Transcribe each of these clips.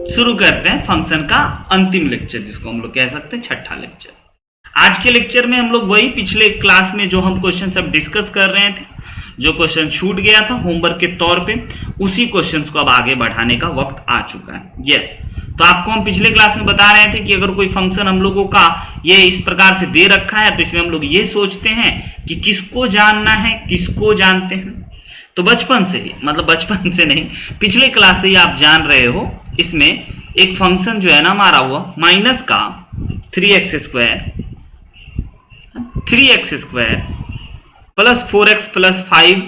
शुरू करते हैं फंक्शन का अंतिम लेक्चर, जिसको हम लोग कह सकते हैं छठा लेक्चर। आज के लेक्चर में हम लोग वही पिछले क्लास में जो हम क्वेश्चन सब डिस्कस कर रहे थे, जो क्वेश्चन छूट गया था होमवर्क के तौर पे, उसी क्वेश्चन को अब आगे बढ़ाने का वक्त आ चुका है। यस, तो आपको हम पिछले क्लास में बता रहे थे कि अगर कोई फंक्शन हम लोगों का ये इस प्रकार से दे रखा है तो इसमें हम लोग ये सोचते हैं कि किसको जानना है, किसको जानते हैं। तो बचपन से ही, मतलब बचपन से नहीं, पिछले क्लास से ही आप जान रहे हो, इसमें एक फंक्शन जो है ना हमारा हुआ माइनस का 3x square plus 4x plus 5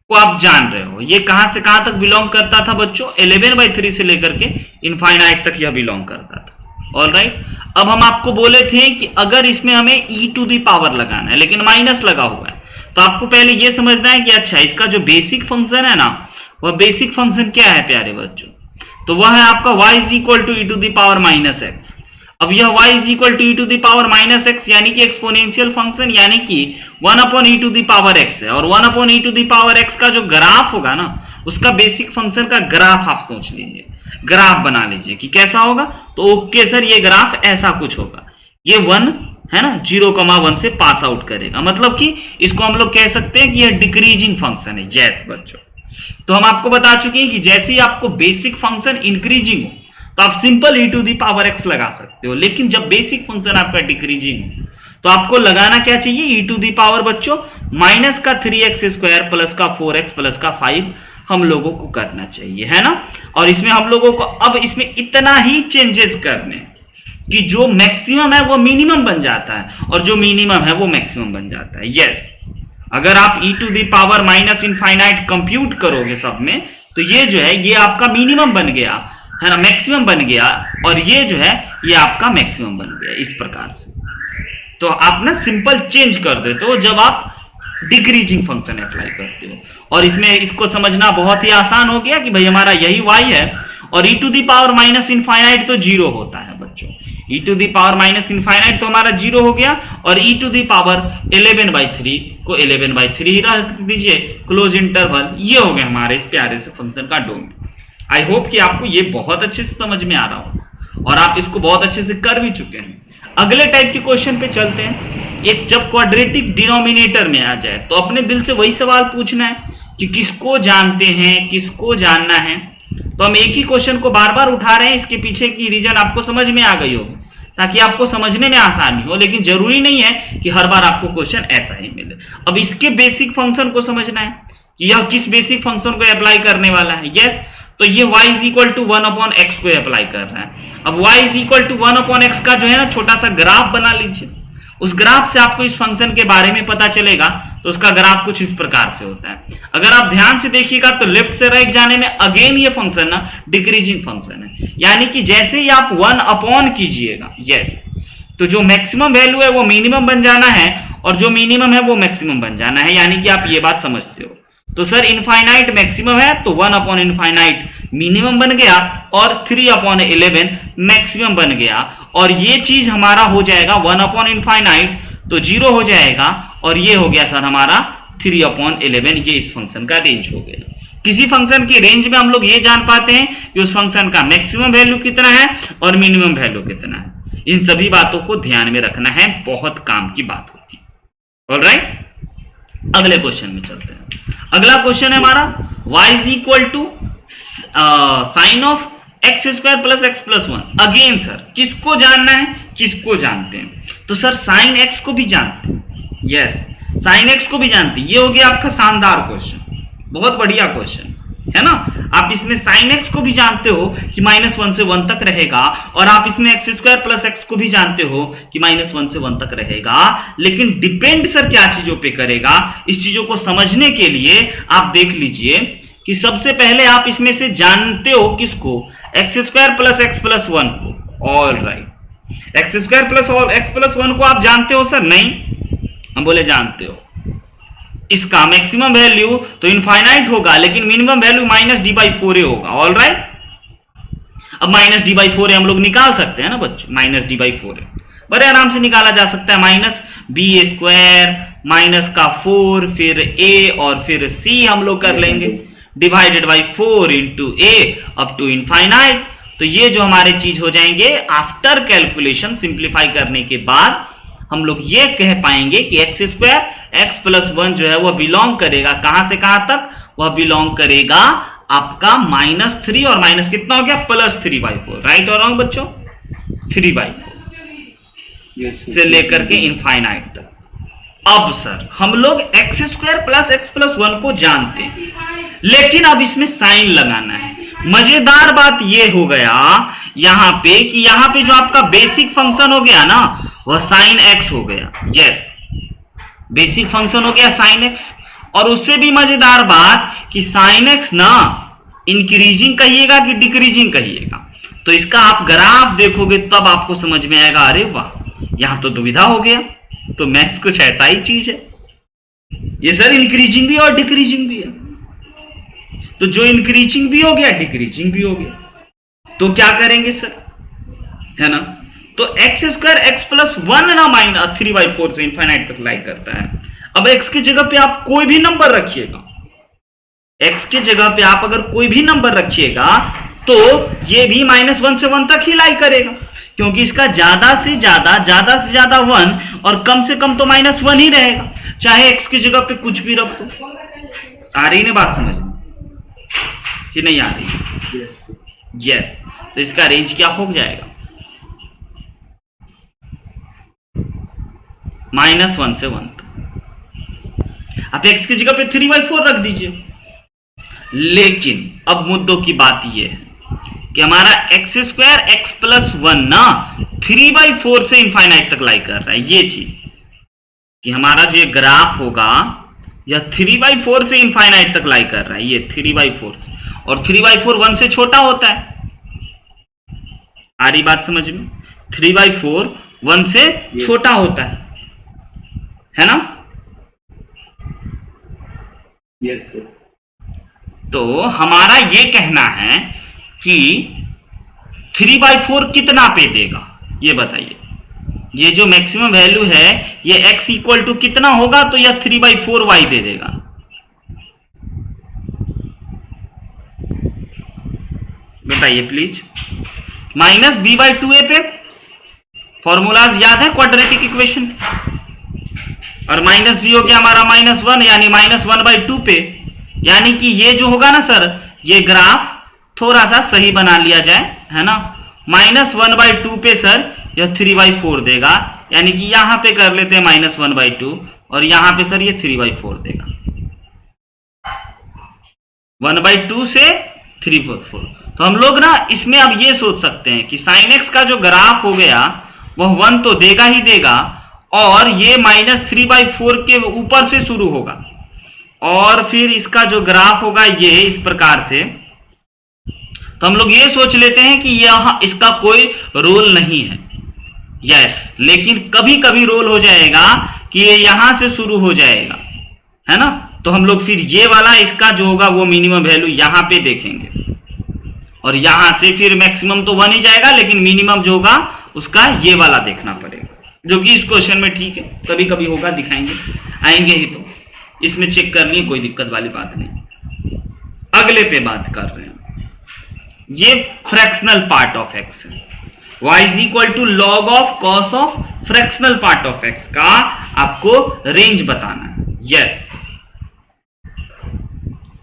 को आप जान रहे हो। ये कहां से कहां तक बिलोंग करता था बच्चों? 11/3 से लेकर के इनफाइनाइट तक यह बिलोंग करता था। ऑलराइट, अब हम आपको बोले थे कि अगर इसमें हमें e टू दी पावर लगाना है, लेकिन माइनस लगा हुआ है, तो आपको पहले यह समझना है कि अच्छा इसका जो बेसिक फंक्शन है ना, वह बेसिक फंक्शन क्या है प्यारे बच्चों? तो वह है आपका y is equal to e to the power minus x. अब यह y is equal to e to the power minus x यानी कि एक्सपोनेंशियल फंक्शन, यानी कि 1 upon e to the power x है। और 1 upon e to the power x का जो ग्राफ होगा ना, उसका बेसिक फंक्शन का ग्राफ आप सोच लीजिए, ग्राफ बना लीजिए कि कैसा होगा। तो ओके सर, ये ग्राफ ऐसा कुछ होगा। ये 1 है ना, 0,1 से पास आउट करेगा, मतलब कि इसको हम लोग कह सकते हैं कि यह डिक्रीजिंग फंक्शन है। यस बच्चों, तो हम आपको बता चुके हैं कि जैसे ही आपको बेसिक फंक्शन इंक्रीजिंग हो तो आप simple e to the power x लगा सकते हो, लेकिन जब बेसिक फंक्शन आपका डिक्रीजिंग हो तो आपको लगाना क्या चाहिए? e टू दी पावर बच्चों माइनस का 3x स्क्वायर प्लस का 4x प्लस का 5 हम लोगों को करना चाहिए, है ना। और इसमें हम लोगों को अब इसमें इतना ही चेंजेस करने कि जो मैक्सिमम है वो मिनिमम बन जाता है और जो मिनिमम है वो मैक्सिमम बन जाता है। यस, अगर आप e to the power minus infinite compute करोगे सब में, तो ये जो है ये आपका मिनिमम बन गया, है ना, मैक्सिमम बन गया, और ये जो है ये आपका मैक्सिमम बन गया। इस प्रकार से तो आप ना सिंपल चेंज कर देते हो जब आप डिक्रीजिंग फंक्शन अप्लाई करते हो। और इसमें इसको समझना बहुत ही आसान हो गया कि भाई हमारा यही y है और e to the power minus infinite तो 0 होता है बच्चों। e to the power minus infinite तो हमारा 0 हो गया, और e टू दी पावर 11/3 को 11/3 ही रख दीजिए, क्लोज इंटरवल। ये हो गया हमारे इस प्यारे से फंक्शन का डोमेन। आई होप कि आपको ये बहुत अच्छे से समझ में आ रहा हो और आप इसको बहुत अच्छे से कर भी चुके हैं। अगले टाइप के क्वेश्चन पे चलते हैं। एक जब क्वाड्रेटिक डिनोमिनेटर में आ जाए तो अपने दिल से वही सवाल पूछना है कि किसको जानते हैं, किसको जानना है। तो हम एक ही क्वेश्चन को बार बार उठा रहे हैं, इसके पीछे की रीजन आपको समझ में आ गई होगी ताकि आपको समझने में आसानी हो, लेकिन जरूरी नहीं है कि हर बार आपको क्वेश्चन ऐसा ही मिले। अब इसके बेसिक फंक्शन को समझना है कि यह किस बेसिक फंक्शन को अप्लाई करने वाला है। यस, तो ये y is equal to 1 upon x को अप्लाई कर रहा है। अब y is equal to 1 upon x का जो है ना छोटा सा ग्राफ बना लीजिए। उस ग्राफ से आपको इस फंक्शन के बारे में पता चलेगा। तो उसका ग्राफ कुछ इस प्रकार से होता है। अगर आप ध्यान से देखिएगा तो लेफ्ट से राइट जाने में अगेन ये फंक्शन ना डिक्रीजिंग फंक्शन है, यानी कि जैसे ही आप 1 अपॉन कीजिएगा, यस, तो जो मैक्सिमम वैल्यू है वो मिनिमम बन जाना है और जो मिनिमम है वो मैक्सिमम बन जाना है, यानी कि आप ये बात समझते हो। तो सर इनफाइनाइट मैक्सिमम है तो 1 अपॉन इनफाइनाइट मिनिमम बन गया और 3 अपॉन 11 मैक्सिमम बन गया, और ये चीज हमारा हो जाएगा 1 अपॉन इनफाइनाइट तो 0 हो जाएगा, और ये हो गया सर हमारा 3 अपॉन 11। ये इस फंक्शन का रेंज हो गया। किसी फंक्शन की रेंज में हम लोग ये जान पाते हैं कि उस फंक्शन का मैक्सिमम वैल्यू कितना है और मिनिमम वैल्यू कितना है। इन सभी बातों को ध्यान में रखना है, बहुत काम की बात होती है। ऑलराइट, अगले क्वेश्चन में चलते हैं। अगला क्वेश्चन है हमारा y is equal to sine of x square plus x plus 1। Again sir किसको जानना है, किसको जानते हैं? तो सर साइन एक्स को भी जानते हैं। यस, साइन एक्स को भी जानते हैं। ये हो गया आपका शानदार क्वेश्चन, बहुत बढ़िया क्वेश्चन है ना। आप इसमें साइन एक्स को भी जानते हो कि -1 से 1 तक रहेगा, और आप इसमें एक्स स्क्वायर प्लस एक्स को भी जानते हो कि -1 से 1 तक रहेगा। लेकिन डिपेंड सर क्या चीजों पे करेगा? इस चीजों को समझने के लिए आप देख लीजिए कि सबसे पहले आप इसमें से जानते हो किसको? X square plus x plus 1 को। All right, x square plus x plus 1 को आप जानते हो सर? नहीं, हम बोले जानते हो। इसका मैक्सिमम वैल्यू तो इनफाइनाइट होगा, लेकिन मिनिमम वैल्यू -d/4 होगा। ऑल राइट, अब -d/4 हम लोग निकाल सकते हैं ना बच्चों। -d/4 बड़े आराम से निकाला जा सकता है। -b² -4 फिर a और फिर c हम लोग कर लेंगे। Divided by 4 into A up to infinite. तो ये जो हमारे चीज हो जाएंगे आफ्टर कैलकुलेशन, सिंप्लीफाई करने के बाद हम लोग ये कह पाएंगे कि एक्स स्क्वायर एक्स प्लस 1 जो है वह बिलोंग करेगा कहां से कहां तक, वह बिलोंग करेगा आपका -3 और माइनस कितना हो गया +3/4। राइट और रॉन्ग बच्चों? 3/4 से लेकर के इनफाइनाइट तक। अब सर हम लोग x square plus x plus 1 को जानते हैं, लेकिन अब इसमें साइन लगाना है। मजेदार बात यह हो गया यहां पे कि यहां पे जो आपका बेसिक फंक्शन हो गया ना वह साइन एक्स हो गया। यस, बेसिक फंक्शन हो गया साइन एक्स। और उससे भी मजेदार बात कि साइन एक्स ना इंक्रीजिंग कहिएगा कि डिक्रीजिंग कहिएगा। तो इसका आप ग्राफ देखोगे तब आपको समझ में आएगा, अरे वाह यहां तो दुविधा हो गया। तो मैथ्स कुछ ऐसा ही चीज है, ये सर इंक्रीजिंग भी और डिक्रीजिंग भी है। तो जो इंक्रीजिंग भी हो गया डिक्रीजिंग भी हो गया, तो क्या करेंगे सर, है ना? तो एक्स स्क्वायर एक्स प्लस 1 ना -3/4 से इनफाइनाइट तक लाई करता है। अब एक्स की जगह पे आप कोई भी नंबर रखिएगा, एक्स की जगह पे आप अगर कोई भी नंबर रखिएगा तो ये भी -1 से 1 तक ही लाई करेगा, क्योंकि इसका ज्यादा से ज्यादा 1 और कम से कम तो -1 ही रहेगा, चाहे एक्स की जगह पे कुछ भी रख दो। आ रही ना बात समझ में कि नहीं आ रही? यस। तो इसका रेंज क्या हो जाएगा, -1 से 1 तक। आप एक्स की जगह पे 3/4 रख दीजिए। लेकिन अब मुद्दों की बात यह है कि हमारा एक्स स्क्वायर एक्स प्लस 1 ना 3/4 से इनफाइनाइट तक लाई कर रहा है। ये चीज कि हमारा जो ये ग्राफ होगा यह 3/4 से इनफाइनाइट तक लाई कर रहा है, ये 3/4 से, और 3/4 1 से छोटा होता है। आ रही बात समझ में? 3/4 1 से छोटा होता है ना? Yes sir. तो हमारा ये कहना है कि 3/4 कितना पे देगा, ये बताइए। ये जो मैक्सिमम वैल्यू है ये x इक्वल टू कितना होगा, तो यह 3/4y दे देगा। बताइए प्लीज। -b/2a पे फॉर्मूलाज याद है क्वाड्रेटिक इक्वेशन, और -b हो गया हमारा -1 यानी -1/2 पे। यानी कि ये जो होगा ना सर, ये ग्राफ थोड़ा सा सही बना लिया जाए, है ना? -1/2 पे सर यह 3/4 देगा, यानी कि यहां पे कर लेते हैं -1/2 और यहां पे सर ये 3/4 देगा। 1/2 से 3/4। तो हम लोग ना इसमें अब ये सोच सकते हैं कि साइन एक्स का जो ग्राफ हो गया वह 1 तो देगा ही देगा, और ये -3/4 के ऊपर से शुरू होगा, और फिर इसका जो ग्राफ होगा ये इस प्रकार से। तो हम लोग ये सोच लेते हैं कि यहां इसका कोई रोल नहीं है। यस, लेकिन कभी कभी रोल हो जाएगा कि ये यहां से शुरू हो जाएगा, है ना? तो हम लोग फिर ये वाला इसका जो होगा वो मिनिमम वैल्यू यहां पे देखेंगे, और यहां से फिर मैक्सिमम तो 1 ही जाएगा, लेकिन मिनिमम जो होगा उसका ये वाला देखना पड़ेगा, जो कि इस क्वेश्चन में ठीक है, कभी कभी होगा, दिखाएंगे, आएंगे ही तो इसमें चेक करनी है, कोई दिक्कत वाली बात नहीं। अगले पे बात कर रहे हैं, ये फ्रैक्शनल पार्ट ऑफ एक्स है। y is equal to log of cos of fractional part of x का आपको रेंज बताना है। यस,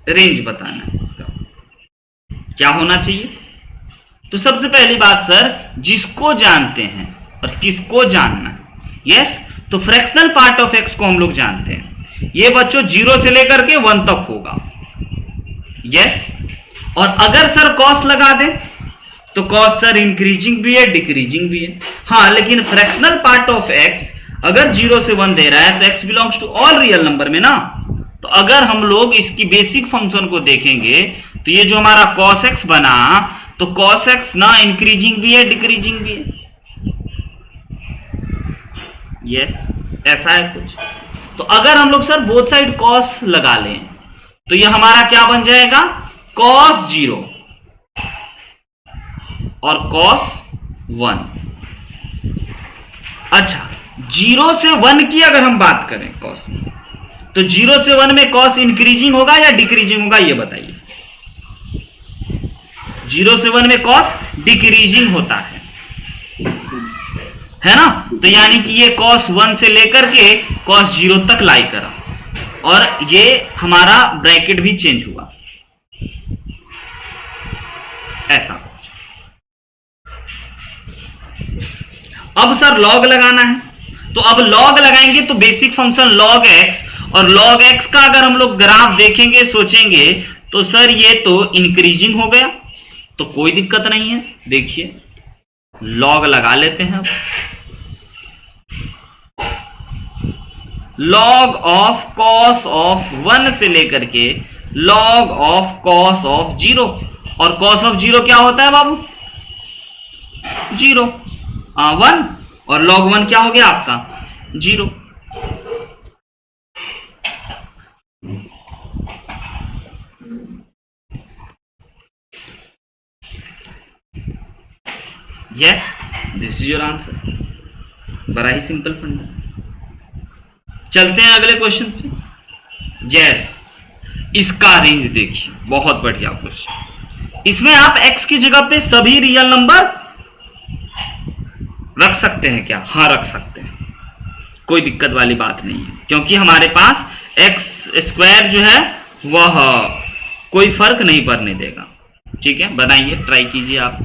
रेंज बताना है इसका क्या होना चाहिए। तो सबसे पहली बात सर, जिसको जानते हैं और किसको जानना है। यस, तो फ्रैक्शनल पार्ट ऑफ एक्स को हम लोग जानते हैं, ये बच्चों 0 से लेकर के 1 तक होगा। यस, और अगर सर कॉस लगा दे तो कॉस सर इंक्रीजिंग भी है डिक्रीजिंग भी है। हाँ, लेकिन फ्रैक्शनल पार्ट ऑफ एक्स अगर 0 से 1 दे रहा है तो x belongs to all real number में ना। तो अगर हम लोग इसकी बेसिक फंक्शन को देखेंगे तो ये जो हमारा कॉस एक्स बना, तो कॉस एक्स ना इंक्रीजिंग भी है डिक्रीजिंग भी है। यस, ऐसा है कुछ। तो अगर हम लोग सर बोथ साइड कॉस लगा लें तो ये हमारा क्या बन जाएगा, कॉस 0 और कॉस 1। अच्छा, 0 से 1 की अगर हम बात करें कॉस में, तो 0 से 1 में कॉस इंक्रीजिंग होगा या डिक्रीजिंग होगा, ये बताइए। 0 से 1 में कॉस डिक्रीजिंग होता है ना। तो यानी कि ये cos 1 से लेकर के cos 0 तक लाई करा और ये हमारा ब्रैकेट भी चेंज हुआ ऐसा। अब सर लॉग लगाना है, तो अब लॉग लगाएंगे तो बेसिक फंक्शन log x, और log x का अगर हम लोग ग्राफ देखेंगे सोचेंगे तो सर ये तो इंक्रीजिंग हो गया, तो कोई दिक्कत नहीं है। देखिए लॉग लगा लेते हैं। अब log ऑफ cos ऑफ 1 से लेकर के log ऑफ cos ऑफ 0, और cos ऑफ 0 क्या होता है बाबू? 0 1, और log 1 क्या हो गया आपका? 0। Yes, this is your answer. बड़ा ही सिंपल फंडा। चलते हैं अगले क्वेश्चन पे। यस, इसका रेंज देखिए, बहुत बढ़िया क्वेश्चन। इसमें आप x की जगह पे सभी रियल नंबर रख सकते हैं क्या? हाँ रख सकते हैं, कोई दिक्कत वाली बात नहीं है, क्योंकि हमारे पास एक्स स्क्वायर जो है वह कोई फर्क नहीं पड़ने देगा। ठीक है, बनाइए, ट्राई कीजिए आप।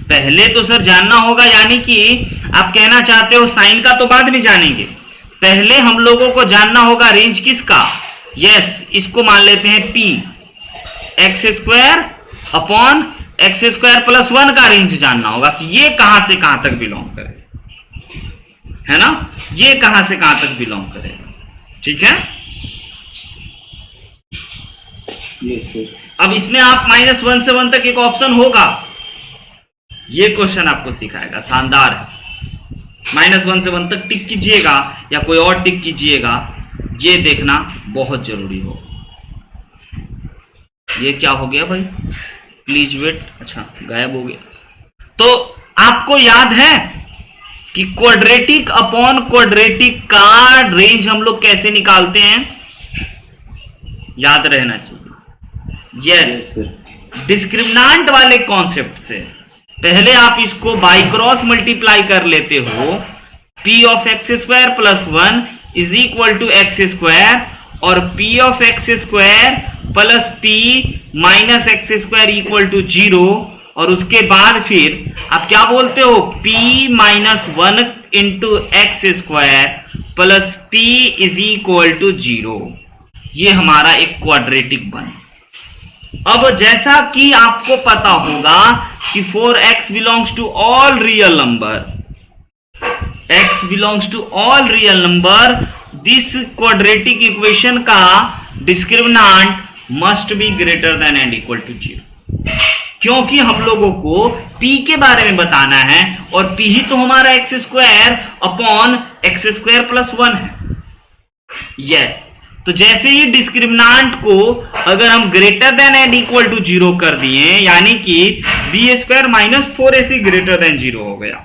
पहले तो सर जानना होगा, यानी कि आप कहना चाहते हो साइन का तो बाद में जानेंगे, पहले हम लोगों को जानना होगा रेंज किसका। यस, इसको मान लेते हैं p, x square upon x square plus 1 का रेंज जानना होगा कि ये कहां से कहां तक बिलोंग करे, है ना, ये कहां से कहां तक बिलोंग करेगा। ठीक है, यस सर। अब इसमें आप -1 से 1 तक एक ऑप्शन होगा, ये क्वेश्चन आपको सिखाएगा, शानदार है। -1 से 1 तक टिक कीजिएगा या कोई और टिक कीजिएगा, ये देखना बहुत जरूरी हो। ये क्या हो गया भाई? Please wait. अच्छा, गायब हो गया। तो आपको याद है कि क्वाड्रेटिक अपॉन क्वाड्रेटिक का रेंज हम लोग कैसे निकालते हैं? याद रहना चाहिए। यस, डिस्क्रिमिनांट वाले कॉन्सेप्ट से पहले आप इसको बाई क्रॉस मल्टीप्लाई कर लेते हो। p of x square plus 1 is equal to x square, और p of x square plus p minus x square equal to 0, और उसके बाद फिर आप क्या बोलते हो? p minus 1 into x square plus p is equal to 0। ये हमारा एक क्वाड्रेटिक बन। अब जैसा कि आपको पता होगा कि for x belongs to all real number, x belongs to all real number, this quadratic equation का discriminant must be greater than and equal to 0, क्योंकि हम लोगों को p के बारे में बताना है, और p ही तो हमारा x square upon x square plus 1 है। यस, तो जैसे ही डिस्क्रिमिनांट को अगर हम greater than and equal to 0 कर दिए, यानी कि B square minus 4ac greater than 0 हो गया,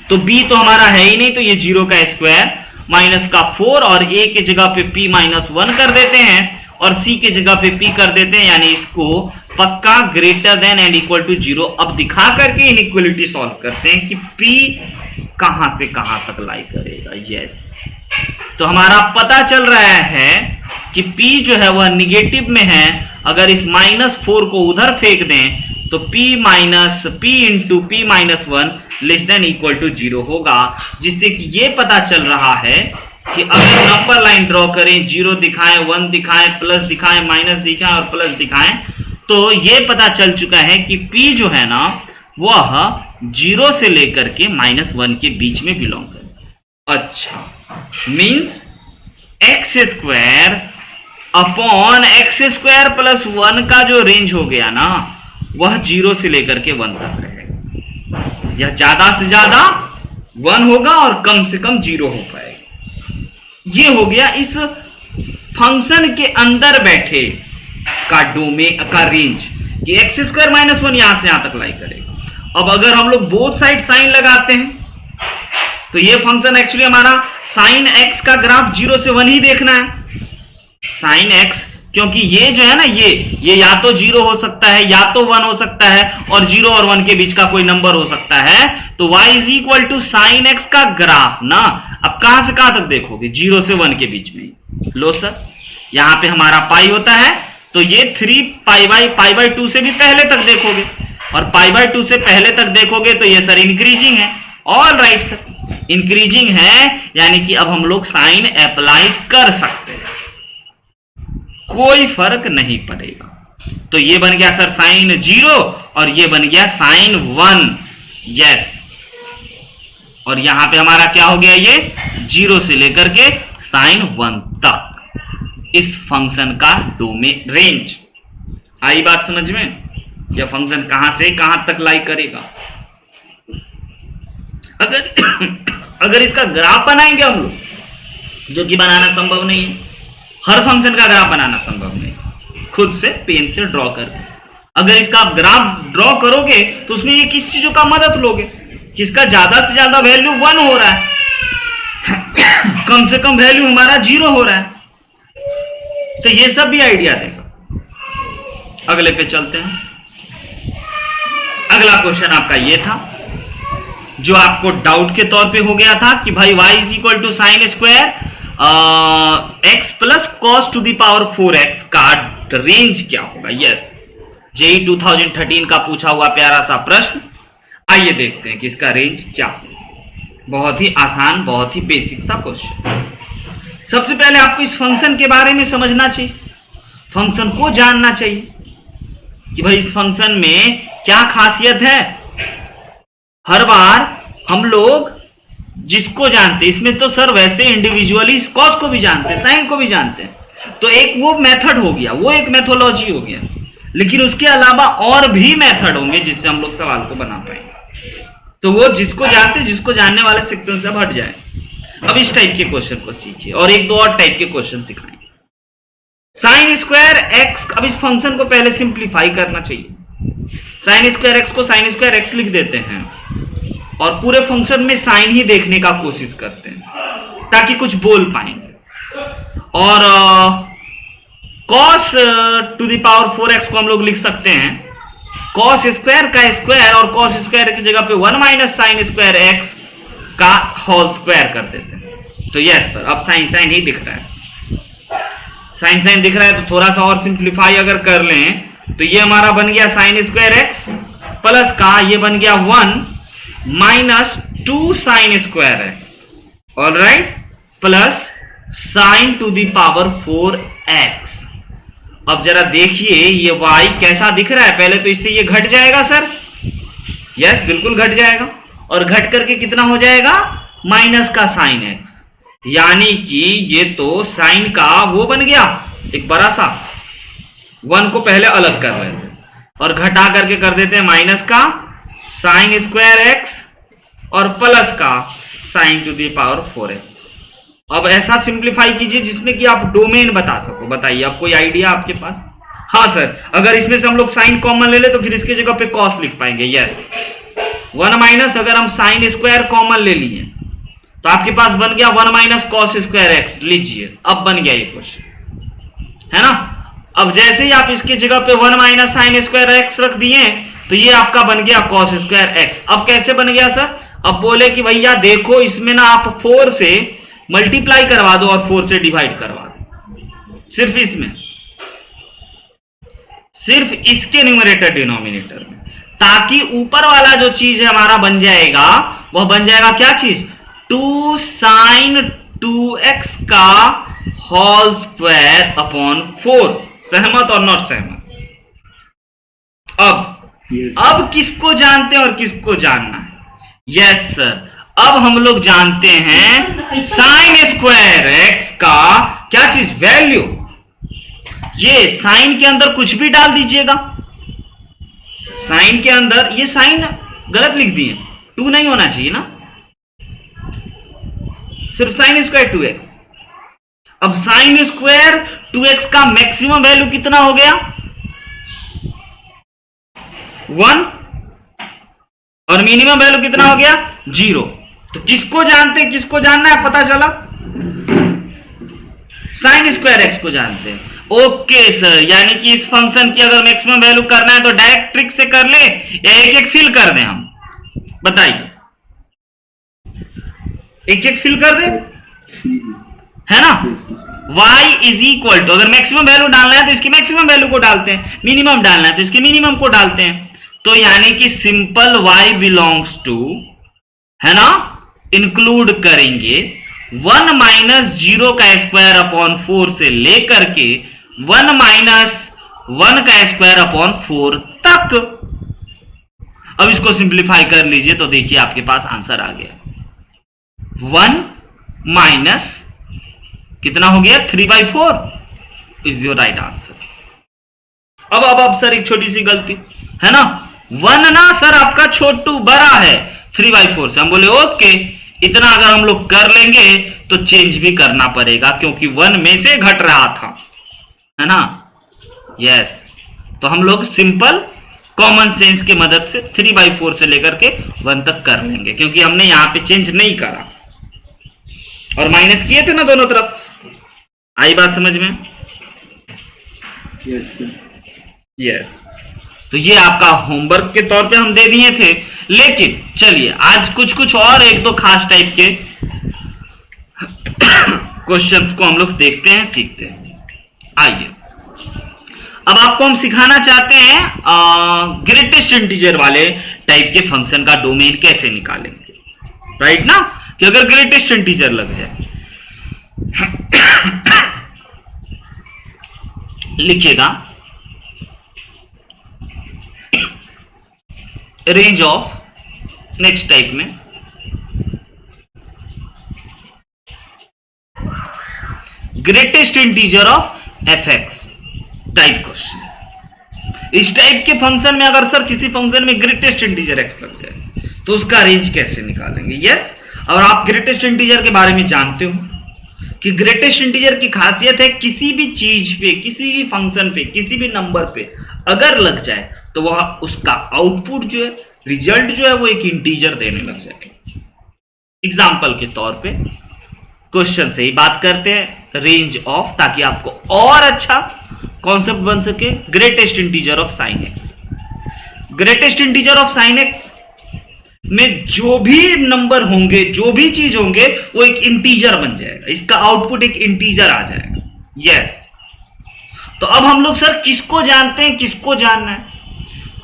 तो b तो हमारा है ही नहीं, तो ये 0 का स्क्वायर माइनस का 4, और a की जगह पे p माइनस 1 कर देते हैं और c की जगह पे p कर देते हैं, यानी इसको पक्का greater than and equal to 0। अब दिखा करके इनइक्वालिटी सॉल्व करते हैं कि p कहां से कहां तक लाई करेगा। यस, तो हमारा पता चल रहा है कि p जो है वह निगेटिव में है। अगर इस -4 को उधर फेंक दें तो p minus p into p minus 1 less than equal to 0 होगा, जिससे कि ये पता चल रहा है कि अगर नंबर लाइन ड्रॉ करें, 0 दिखाएं, 1 दिखाएं, प्लस दिखाएं, माइनस दिखाएं और प्लस दिखाएं, तो ये पता चल चुका है कि p जो है ना वह 0 से लेकर के -1 के बीच में बिलोंग करे। अच्छा, means x square upon x square plus 1 का जो रेंज हो गया ना वह 0 से लेकर के 1 तक रहेगा, या ज्यादा से ज्यादा 1 होगा और कम से कम 0 हो पाएगा। ये हो गया इस फंक्शन के अंदर बैठे का डोमेन का रेंज, कि एक्स स्क्वायर माइनस 1 यहां से यहां तक लाई करेगा। अब अगर हम लोग बोथ साइड साइन लगाते हैं तो ये फंक्शन एक्चुअली हमारा साइन एक्स का ग्राफ 0 से 1 ही देखना है, साइन एक्स, क्योंकि ये जो है ना ये या तो 0 हो सकता है या तो 1 हो सकता है, और 0 और 1 के बीच का कोई नंबर हो सकता है, तो y is equal to sine x का ग्राफ ना। अब कहां से कहां तक देखोगे? 0 से 1 के बीच में। लो सर, यहां पे हमारा पाई होता है, तो ये 3 पाई बाई 2 से भी पहले तक देखोगे, और पाई बाई 2 से पहले तक देखोगे तो ये सर इंक्रीजिंग है। ऑल राइट सर, इंक्रीजिंग है, यानी कि अब हम लोग साइन अप्लाई कर सकते हैं, कोई फर्क नहीं पड़ेगा। तो ये बन गया सर साइन 0 और ये बन गया साइन 1। यस, और यहां पे हमारा क्या हो गया? ये 0 से लेकर के साइन 1 तक इस फंक्शन का डोमेन रेंज। आई बात समझ में? यह फंक्शन कहां से कहां तक लाई करेगा? अगर इसका ग्राफ बनाएंगे हम लोग, जो कि बनाना संभव नहीं है, हर फंक्शन का ग्राफ बनाना संभव नहीं, खुद से पेन से ड्रॉ करके। अगर इसका आप ग्राफ ड्रॉ करोगे तो उसमें ये किस चीजों का मदद लोगे? किसका ज्यादा से ज्यादा वैल्यू 1 हो रहा है, कम से कम वैल्यू हमारा 0 हो रहा है, तो ये सब भी आइडिया देगा। अगले पे चलते हैं। अगला क्वेश्चन आपका ये था, जो आपको डाउट के तौर पे हो गया था कि भाई y is equal to sine square x plus cos to the power 4x का रेंज क्या होगा? यस, जेई 2013 का पूछा हुआ प्यारा सा प्रश्न। आइए देखते हैं कि इसका रेंज क्या होगा। बहुत ही आसान, बहुत ही बेसिक सा क्वेश्चन। सबसे पहले आपको इस फंक्शन के बारे में समझना चाहिए, फंक्शन को जानना चाहिए कि भाई इस फंक्शन में क्या खासियत है। हर बार हम लोग जिसको जानते हैं, इसमें तो सर वैसे इंडिविजुअली कॉस को भी जानते हैं, साइन को भी जानते हैं, तो एक वो मेथड हो गया, वो एक मेथोलॉजी हो गया, लेकिन उसके अलावा और भी मेथड होंगे जिससे हम लोग सवाल को बना पाएंगे। तो वो जिसको जानते हैं, जिसको जानने वाले सेक्शन से अब हट जाए। अब इस टाइप के क्वेश्चन को सीखिए और एक दो और टाइप के क्वेश्चन सिखाएंगे। साइन स्क्वायर एक्स, अब इस फंक्शन को पहले सिंप्लीफाई करना चाहिए। साइन स्क्वायर एक्स को साइन स्क्वायर एक्स लिख देते हैं और पूरे फंक्शन में साइन ही देखने का कोशिश करते हैं ताकि कुछ बोल पाएंगे। और cos to the power 4x को हम लोग लिख सकते हैं cos स्क्वायर का स्क्वायर, और cos स्क्वायर की जगह पे 1 माइनस साइन स्क्वायर x का होल स्क्वायर कर देते हैं। तो यस सर, अब साइन साइन ही दिख रहा है, साइन साइन दिख रहा है। तो थोड़ा सा और सिंप्लीफाई अगर कर लें तो ये हमारा बन गया साइन स्क्वायर एक्स प्लस का ये बन गया 1 minus 2 sine square x, all right, plus sign to the power 4x। अब जरा देखिए ये y कैसा दिख रहा है। पहले तो इससे ये घट जाएगा सर, यस बिल्कुल घट जाएगा, और घट करके कितना हो जाएगा? माइनस का साइन x, यानी कि ये तो साइन का वो बन गया एक बड़ा सा, 1 को पहले अलग कर रहे थे और घटा करके कर देते हैं माइनस का साइन स्क्वायर x और प्लस का sign to the power 4x। अब ऐसा सिंप्लीफाई कीजिए जिसमें कि आप डोमेन बता सको। बताइए, अब कोई आइडिया आपके पास? हाँ सर, अगर इसमें से हम लोग साइन कॉमन ले ले तो फिर इसकी जगह पे कॉस लिख पाएंगे। यस, 1 माइनस अगर हम साइन स्क्वायर कॉमन ले लिए तो आपके पास बन गया 1 माइनस कॉस स्क्वायर एक्स। लीजिए, अब बन गया ये क्वेश्चन, है ना। अब जैसे ही आप इसकी जगह पे 1 माइनस साइन स्क्वायर एक्स रख दिए तो ये आपका बन गया कॉस स्क्वायर एक्स। अब कैसे बन गया सर? अब बोले कि भैया देखो इसमें ना आप 4 से मल्टीप्लाई करवा दो और 4 से डिवाइड करवा दो, सिर्फ इसमें, सिर्फ इसके न्यूमरेटर डिनोमिनेटर में, ताकि ऊपर वाला जो चीज है हमारा बन जाएगा, वह बन जाएगा क्या चीज? 2 साइन 2x का होल स्क्वायर अपॉन 4। सहमत और नॉट सहमत? अब किसको जानते हैं और किसको जानना है? यस सर, अब हम लोग जानते हैं साइन स्क्वायर एक्स का क्या चीज? वैल्यू। ये साइन के अंदर कुछ भी डाल दीजिएगा, साइन के अंदर ये साइन गलत लिख दिए, 2 नहीं होना चाहिए ना, सिर्फ साइन स्क्वायर 2x। अब साइन स्क्वायर 2x का मैक्सिमम वैल्यू कितना हो गया? 1, और मिनिमम वैल्यू कितना हो गया? 0। तो किसको जानते हैं, किसको जानना है? पता चला साइन स्क्वायर एक्स को जानते हैं। ओके सर, यानी कि इस फंक्शन की अगर मैक्सिमम वैल्यू करना है तो डायरेक्ट ट्रिक से कर ले या एक एक फिल कर दें हम, बताइए। एक एक फिल कर दे, है ना। y इज इक्वल टू, अगर मैक्सिमम वैल्यू डालना है तो इसकी मैक्सिमम वैल्यू को डालते हैं, मिनिमम डालना है तो इसके मिनिमम को डालते हैं। तो यानी कि सिंपल y बिलोंग्स टू, है ना, इंक्लूड करेंगे 1 माइनस 0 का स्क्वायर अपॉन 4 से लेकर के 1 माइनस 1 का स्क्वायर अपॉन 4 तक। अब इसको सिंप्लीफाई कर लीजिए तो देखिए आपके पास आंसर आ गया। 1 माइनस कितना हो गया, 3/4 इज योर राइट आंसर। अब सर एक छोटी सी गलती है ना, 1 ना सर आपका छोटू बड़ा है 3/4 से, हम बोले ओके इतना अगर हम लोग कर लेंगे तो चेंज भी करना पड़ेगा क्योंकि 1 में से घट रहा था, है ना। यस, तो हम लोग सिंपल कॉमन सेंस की मदद से 3/4 से लेकर के 1 तक कर लेंगे क्योंकि हमने यहां पे चेंज नहीं करा और माइनस किए थे ना दोनों तरफ। आई बात समझ में? Yes sir. यस, तो ये आपका होमवर्क के तौर पे हम दे दिए थे, लेकिन चलिए आज कुछ कुछ और एक दो खास टाइप के क्वेश्चंस को हम लोग देखते हैं, सीखते हैं। आइए, अब आपको हम सिखाना चाहते हैं ग्रेटेस्ट इंटीजर वाले टाइप के फंक्शन का डोमेन कैसे निकालेंगे, राइट ना, कि अगर ग्रेटेस्ट इंटीजर लग जाए। लिखिएगा रेंज ऑफ नेक्स्ट टाइप में greatest integer of F x type question. इस टाइप के फंक्शन में अगर सर किसी फंक्शन में ग्रेटेस्ट इंटीजर एक्स लग जाए तो उसका रेंज कैसे निकालेंगे। यस, और आप ग्रेटेस्ट इंटीजर के बारे में जानते हो कि ग्रेटेस्ट इंटीजर की खासियत है किसी भी चीज पे, किसी भी फंक्शन पे, किसी भी नंबर पे अगर लग जाए तो वह उसका आउटपुट जो है, रिजल्ट जो है वो एक इंटीजर देने लग जाए। एग्जाम्पल के तौर पे क्वेश्चन से ही बात करते हैं रेंज ऑफ, ताकि आपको और अच्छा कॉन्सेप्ट बन सके। Greatest integer of sine x, greatest integer of sine x में जो भी नंबर होंगे, जो भी चीज होंगे वो एक इंटीजर बन जाएगा, इसका आउटपुट एक इंटीजर आ जाएगा। यस, तो अब हम लोग सर किसको जानते हैं, किसको जानना है,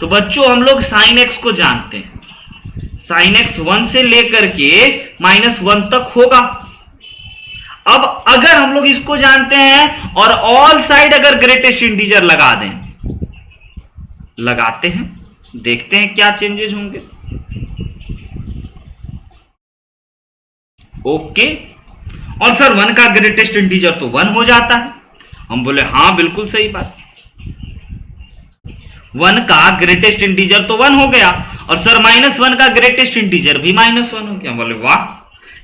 तो बच्चों हम लोग साइन एक्स को जानते हैं। साइन एक्स 1 से लेकर के -1 तक होगा। अब अगर हम लोग इसको जानते हैं और ऑल साइड अगर ग्रेटेस्ट इंटीजर लगा दें, लगाते हैं, देखते हैं क्या चेंजेस होंगे। ओके, और सर 1 का ग्रेटेस्ट इंटीजर तो 1 हो जाता है, हम बोले हाँ बिल्कुल सही बात, 1 का ग्रेटेस्ट इंटीजर तो 1 हो गया, और सर -1 का ग्रेटेस्ट इंटीजर भी -1 हो गया। बोले वाह,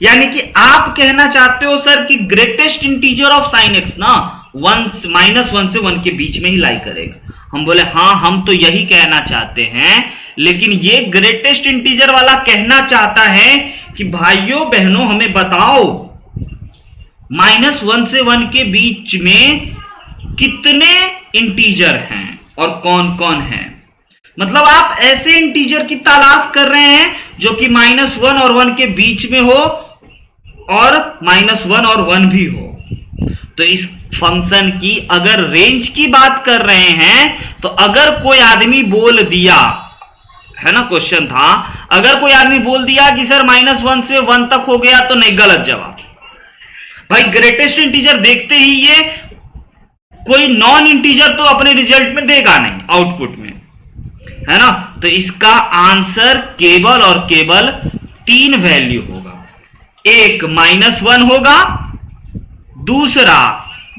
यानी कि आप कहना चाहते हो सर कि greatest integer of sine x ना -1 से 1 के बीच में ही लाई करेगा। हम बोले हाँ, हम तो यही कहना चाहते हैं, लेकिन ये ग्रेटेस्ट इंटीजर वाला कहना चाहता है कि भाइयों बहनों हमें बताओ -1 से 1 के बीच में कितने इंटीजर हैं और कौन कौन है। मतलब आप ऐसे इंटीजर की तलाश कर रहे हैं जो कि -1 और 1 के बीच में हो और -1 और 1 भी हो। तो इस फंक्शन की अगर रेंज की बात कर रहे हैं तो अगर कोई आदमी बोल दिया, है ना, क्वेश्चन था, अगर कोई आदमी बोल दिया कि सर -1 से 1 तक हो गया तो नहीं, गलत जवाब। भाई ग्रेटेस्ट इंटीजर देखते ही ये कोई नॉन इंटीजर तो अपने रिजल्ट में देगा नहीं, आउटपुट में, है ना। तो इसका आंसर केवल और केवल 3 वैल्यू होगा, एक -1 होगा, दूसरा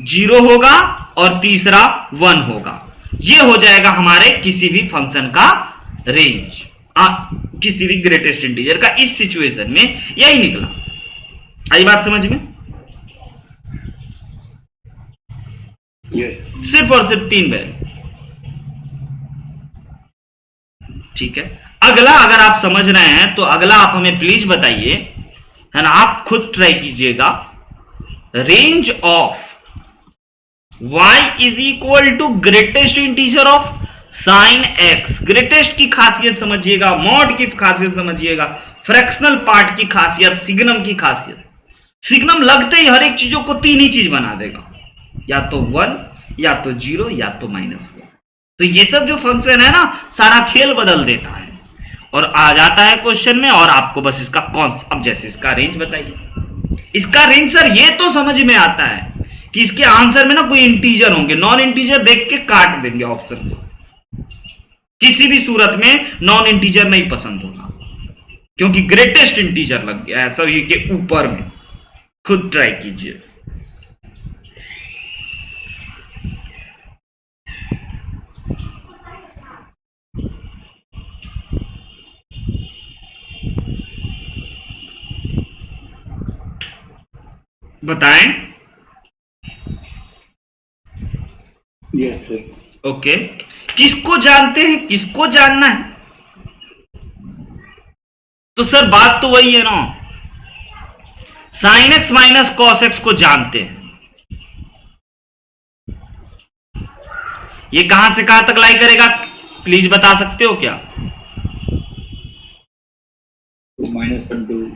0 होगा और तीसरा 1 होगा। ये हो जाएगा हमारे किसी भी फंक्शन का रेंज, किसी भी ग्रेटेस्ट इंटीजर का। इस सिचुएशन में यही निकला। आई बात समझ में? यस। सिर्फ और सिर्फ 3 वैल्यू, ठीक है। अगला अगर आप समझ रहे हैं तो अगला आप हमें प्लीज बताइए, है ना, आप खुद ट्राई कीजिएगा। Range of y is equal to greatest integer of sine x। Greatest की खासियत समझिएगा, मॉड की खासियत समझिएगा, फ्रैक्शनल पार्ट की खासियत, सिग्नम की खासियत। सिग्नम लगते ही हर एक चीजों को तीन ही चीज बना देगा, या तो 1, या तो 0, या तो -1। तो ये सब जो फंक्शन है ना, सारा खेल बदल देता है और आ जाता है क्वेश्चन में, और आपको बस इसका कौन, अब जैसे इसका रेंज बताइए। इसका रेंज सर ये तो समझ में आता है कि इसके आंसर में ना कोई इंटीजर होंगे, नॉन इंटीजर देख के काट देंगे ऑप्शन को। किसी भी सूरत में नॉन इंटीजर नहीं पसंद होगा, क्योंकि ग्रेटेस्ट इंटीजर लग गया है सभी के ऊपर में। खुद ट्राई कीजिए। बताएं। Yes, sir. ओके, किसको जानते हैं, किसको जानना है? तो सर बात तो वही है ना, sine x minus cos x को जानते हैं। ये कहां से कहां तक लाई करेगा, प्लीज बता सकते हो क्या? -1/2.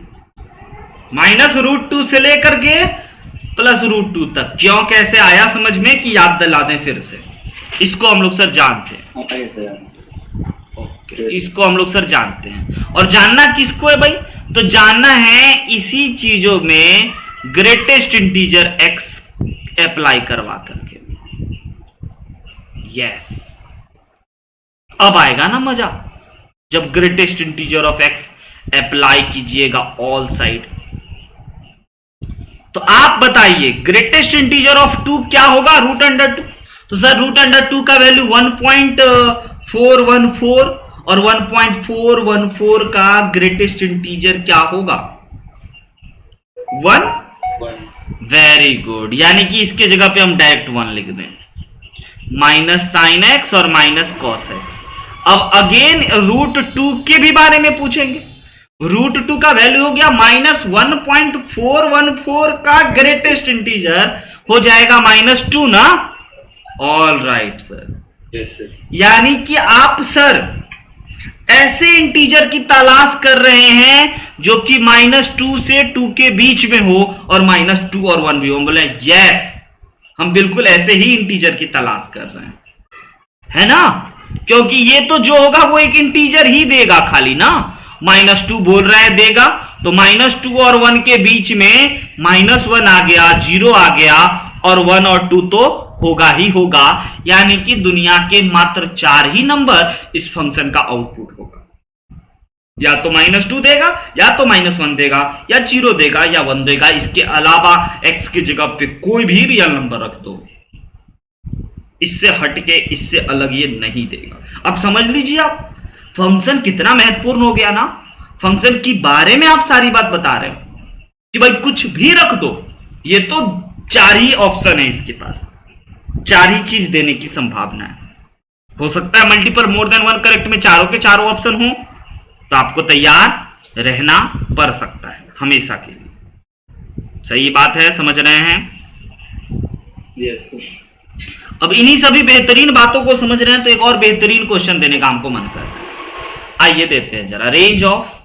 -√2 से लेकर के +√2 तक। क्यों, कैसे आया समझ में कि याद दिला दें फिर से? इसको हम लोग सर जानते हैं। आता है सर. ओके, इसको हम लोग सर जानते हैं। और जानना किसको है भाई? तो जानना है इसी चीजों में ग्रेटेस्ट इंटीजर x अप्लाई करवा करके। यस, अब आएगा ना मजा, जब greatest integer of x apply कीजिएगा ऑल साइड। तो आप बताइए ग्रेटेस्ट इंटीजर ऑफ 2 क्या होगा? √2। तो सर √2 का वैल्यू 1.414 और 1.414 का ग्रेटेस्ट इंटीजर क्या होगा? 1। 1. वेरी गुड, यानी कि इसके जगह पे हम डायरेक्ट 1 लिख दें, -sin x और -cos x। अब अगेन √2 के भी बारे में पूछेंगे। √2 का वैल्यू हो गया -1.414 का ग्रेटेस्ट इंटीजर हो जाएगा -2 ना? All right sir. Yes, sir. यानी कि आप सर ऐसे इंटीजर की तलाश कर रहे हैं जो कि -2 से 2 के बीच में हो और -2 और 1 भी हो। बोले यस, हम बिल्कुल ऐसे ही इंटीजर की तलाश कर रहे हैं, है ना? क्योंकि ये तो जो होगा वो एक इंटीजर ही देगा खाली ना। -2 बोल रहा है देगा, तो -2 और 1 के बीच में -1 आ गया, 0 आ गया, और 1 और 2 तो होगा ही होगा। यानी कि दुनिया के मात्र 4 ही नंबर इस फंक्शन का आउटपुट होगा। या तो -2 देगा, या तो -1 देगा, या 0 देगा, या 1 देगा। इसके अलावा x की जगह पे कोई भी रियल नंबर रख दो, इससे हटके, इससे अलग ये नहीं देगा। अब समझ लीजिए आप फंक्शन कितना महत्वपूर्ण हो गया ना। फंक्शन के बारे में आप सारी बात बता रहे हो कि भाई कुछ भी रख दो, ये तो 4 ही ऑप्शन है इसके पास, 4 ही चीज देने की संभावना है। हो सकता है मल्टीपल मोर देन 1 करेक्ट में चारों के चारों ऑप्शन हो, तो आपको तैयार रहना पड़ सकता है हमेशा के लिए। सही बात है, समझ रहे हैं? Yes, sir. अब इन्हीं सभी बेहतरीन बातों को समझ रहे हैं तो एक और बेहतरीन क्वेश्चन देने का हमको मन कर रहा है। आइए देते हैं जरा रेंज ऑफ,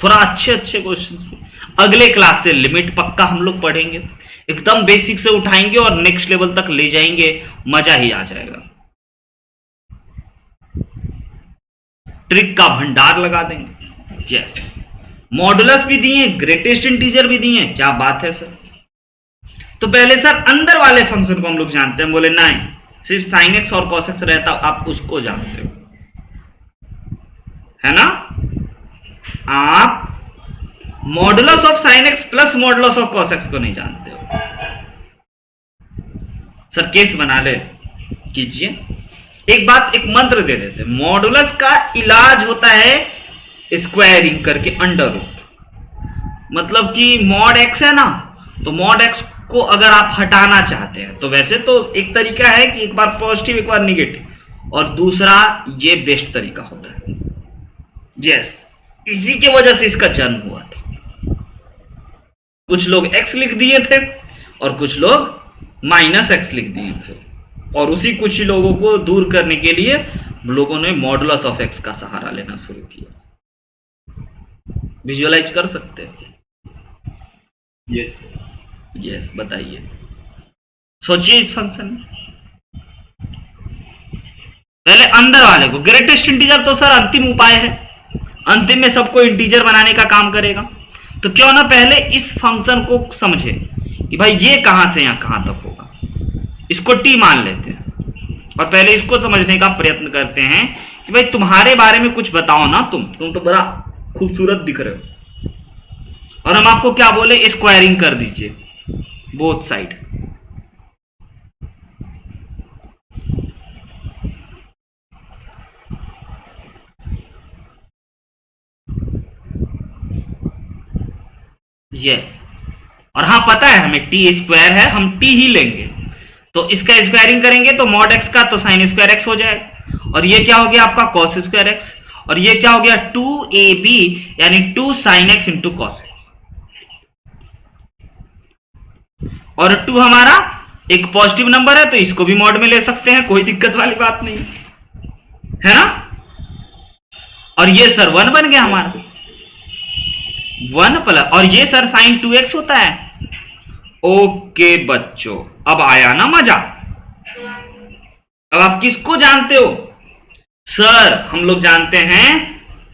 थोड़ा अच्छे क्वेश्चन। अगले क्लास से लिमिट पक्का हम लोग पढ़ेंगे, एकदम बेसिक से उठाएंगे और नेक्स्ट लेवल तक ले जाएंगे, मजा ही आ जाएगा। ट्रिक का भंडार लगा देंगे। यस, मॉडुलस भी दिए, ग्रेटेस्ट इंटीजर भी दिए, क्या बात है सर। तो पहले सर अंदर वाले फंक्शन को हम लोग जानते हैं। बोले नहीं, सिर्फ sin x और cos x रहता, आप उसको जानते हो, है ना? आप modulus of sin x plus modulus of cos x को नहीं जानते हो। सर केस बना ले कीजिए। एक बात, एक मंत्र दे देते हैं। मॉडुलस का इलाज होता है स्क्वायरिंग करके, अंडर रूट। मतलब कि मॉड x है ना, तो मॉड x को अगर आप हटाना चाहते हैं तो वैसे तो एक तरीका है कि एक बार पॉजिटिव एक बार निगेटिव, और दूसरा ये बेस्ट तरीका होता है। यस, इसी के वजह से इसका जन्म हुआ था। कुछ लोग x लिख दिए थे और कुछ लोग माइनस एक्स लिख दिए फिर, और उसी कुछ ही लोगों को दूर करने के लिए लोगों ने मॉडुलस ऑफ एक्स का सहारा लेना शुरू किया। विजुअलाइज कर सकते हैं? Yes sir. यस, बताइए, सोचिए इस फंक्शन में। पहले अंदर वाले को, ग्रेटेस्ट इंटीजर तो सर अंतिम उपाय है, अंतिम में सबको इंटीजर बनाने का काम करेगा। तो क्यों ना पहले इस फंक्शन को समझे कि भाई ये कहां से यहां कहां तक होगा। इसको टी मान लेते हैं और पहले इसको समझने का प्रयत्न करते हैं कि भाई तुम्हारे बारे में कुछ बताओ ना, तुम तो बड़ा खूबसूरत दिख रहे हो, और हम आपको क्या बोले, स्क्वायरिंग कर दीजिए बोथ साइड। यस, और हाँ पता है हमें टी स्क्वायर है, हम टी ही लेंगे, तो इसका स्क्वायरिंग करेंगे तो मॉड एक्स का तो साइन स्क्वायर एक्स हो जाएगा, और ये क्या हो गया आपका कॉस स्क्वायर एक्स, और ये क्या हो गया 2ab यानी 2 sine x into cos x. और 2 हमारा एक पॉजिटिव नंबर है तो इसको भी मॉड में ले सकते हैं, कोई दिक्कत वाली बात नहीं है ना। और ये सर 1 बन गया हमारा, 1 प्लस, और ये सर साइन 2x होता है। ओके बच्चों, अब आया ना मजा। अब आप किसको जानते हो सर? हम लोग जानते हैं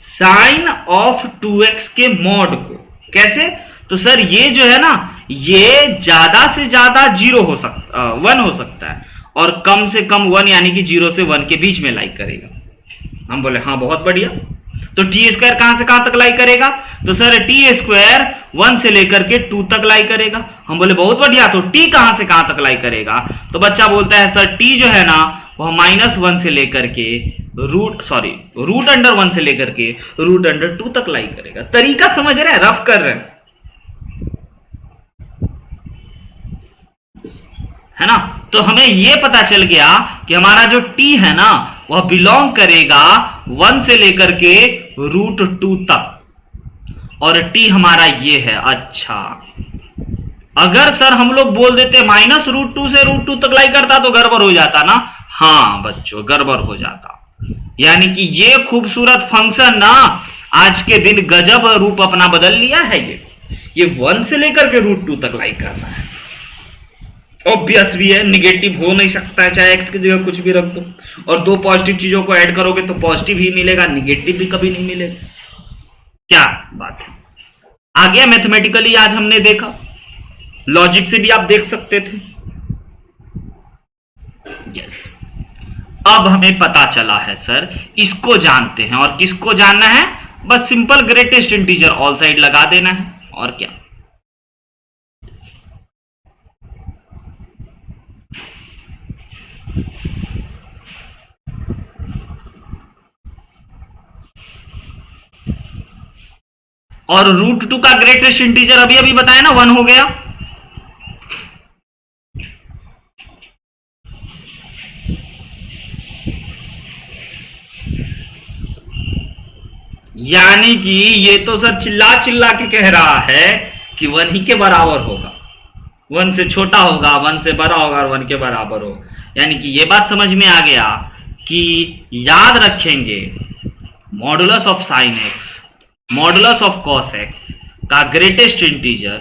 साइन ऑफ 2x के मॉड को। कैसे? तो सर ये जो है ना, ये ज्यादा से ज्यादा 0 हो सकता 1 हो सकता है, और कम से कम 1 यानी कि 0 से 1 के बीच में लाइक करेगा। हम बोले हाँ बहुत बढ़िया, तो टी स्क्वायर कहां से कहां तक लाई करेगा? तो सर टी स्क्वायर 1 से लेकर के 2 तक लाई करेगा। हम बोले बहुत बढ़िया, तो टी कहां से कहां तक लाई करेगा? तो बच्चा बोलता है सर टी जो है ना वह -1 से लेकर के रूट अंडर 1 से लेकर के रूट अंडर 2 तक लाई करेगा। तरीका समझ रहे हैं, रफ कर रहे हैं, है ना। तो हमें यह पता चल गया कि हमारा जो टी है ना वह बिलोंग करेगा 1 से लेकर के रूट 2 तक, और टी हमारा ये है। अच्छा, अगर सर हम लोग बोल देते -√2 से √2 तक लाई करता तो गड़बड़ हो जाता ना। हाँ बच्चों, गड़बड़ हो जाता, यानी कि ये खूबसूरत फंक्शन ना आज के दिन गजब रूप अपना बदल लिया है। ये 1 से लेकर के √2 तक लाई करना है। ऑब्वियस भी है, निगेटिव हो नहीं सकता है, चाहे एक्स की जगह कुछ भी रख दो, और 2 पॉजिटिव चीजों को ऐड करोगे तो पॉजिटिव ही मिलेगा, निगेटिव भी कभी नहीं मिलेगा। क्या बात है, आ गया मैथमेटिकली। आज हमने देखा, लॉजिक से भी आप देख सकते थे। यस, अब हमें पता चला है सर, इसको जानते हैं, और किसको जानना है? बस simple greatest integer all side लगा देना है, और क्या। और √2 का ग्रेटेस्ट इंटीजर अभी अभी बताया ना 1 हो गया। यानी कि ये तो सर चिल्ला चिल्ला के कह रहा है कि 1 ही के बराबर होगा, 1 से छोटा होगा, 1 से बड़ा होगा, और 1 के बराबर हो। यानी कि ये बात समझ में आ गया कि याद रखेंगे modulus of sine x, modulus of cos x का ग्रेटेस्ट इंटीजर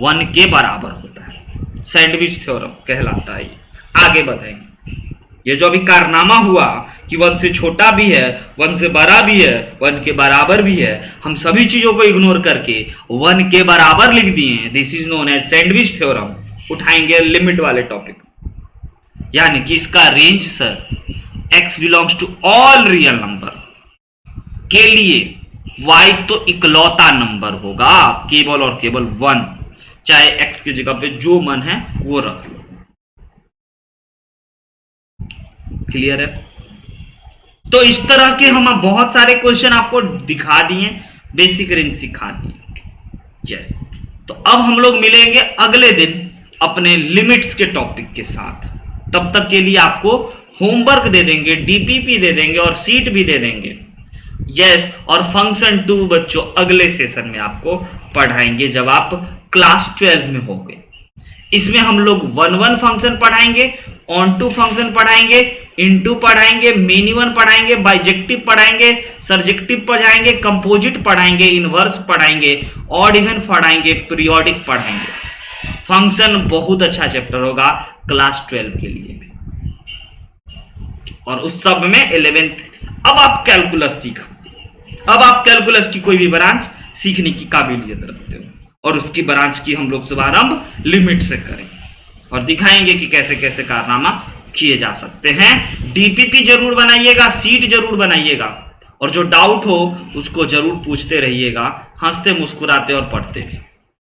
1 के बराबर होता है। सैंडविच थ्योरम कहलाता है। आगे बढ़ेंगे, ये जो अभी कारनामा हुआ कि 1 से छोटा भी है, 1 से बड़ा भी है, 1 के बराबर भी है, हम सभी चीजों को इग्नोर करके 1 के बराबर लिख दिए। This is known as sandwich theorem. उठाएंगे लिमिट वाले टॉपिक, यानी कि इसका range sir x belongs to all real number के लिए y तो इकलौता नंबर होगा, केवल और केवल 1, चाहे x की जगह पे जो मन है वो रख लो। क्लियर है? तो इस तरह के हम बहुत सारे क्वेश्चन आपको दिखा दिए, बेसिक रेंज सिखा दिए। यस, तो अब हम लोग मिलेंगे अगले दिन अपने लिमिट्स के टॉपिक के साथ। तब तक के लिए आपको होमवर्क दे देंगे, डीपीपी दे देंगे, और सीट भी दे देंगे। यस, और फंक्शन 2 बच्चों अगले सेशन में आपको पढ़ाएंगे जब आप क्लास 12 में होंगे। इसमें हम लोग वन वन फंक्शन पढ़ाएंगे, ऑन टू फंक्शन पढ़ाएंगे, इनटू पढ़ाएंगे, मेनी वन पढ़ाएंगे, बाइजेक्टिव पढ़ाएंगे, सर्जेक्टिव पढ़ाएंगे, कंपोजिट पढ़ाएंगे, इनवर्स पढ़ाएंगे, ऑड इवन पढ़ाएंगे, पीरियोडिक पढ़ाएंगे। फंक्शन बहुत अच्छा चैप्टर होगा क्लास 12 के लिए भी। और उस सब में 11th। अब आप कैलकुलस सीखो, अब आप कैलकुलस की कोई भी ब्रांच सीखने की काबिलियत रखते हो, और उसकी ब्रांच की हम लोग शुभारंभ लिमिट से करें और दिखाएंगे कि कैसे कैसे कारनामा किए जा सकते हैं। डीपीपी जरूर बनाइएगा, सीट जरूर बनाइएगा, और जो डाउट हो उसको जरूर पूछते रहिएगा, हंसते मुस्कुराते और पढ़ते भी।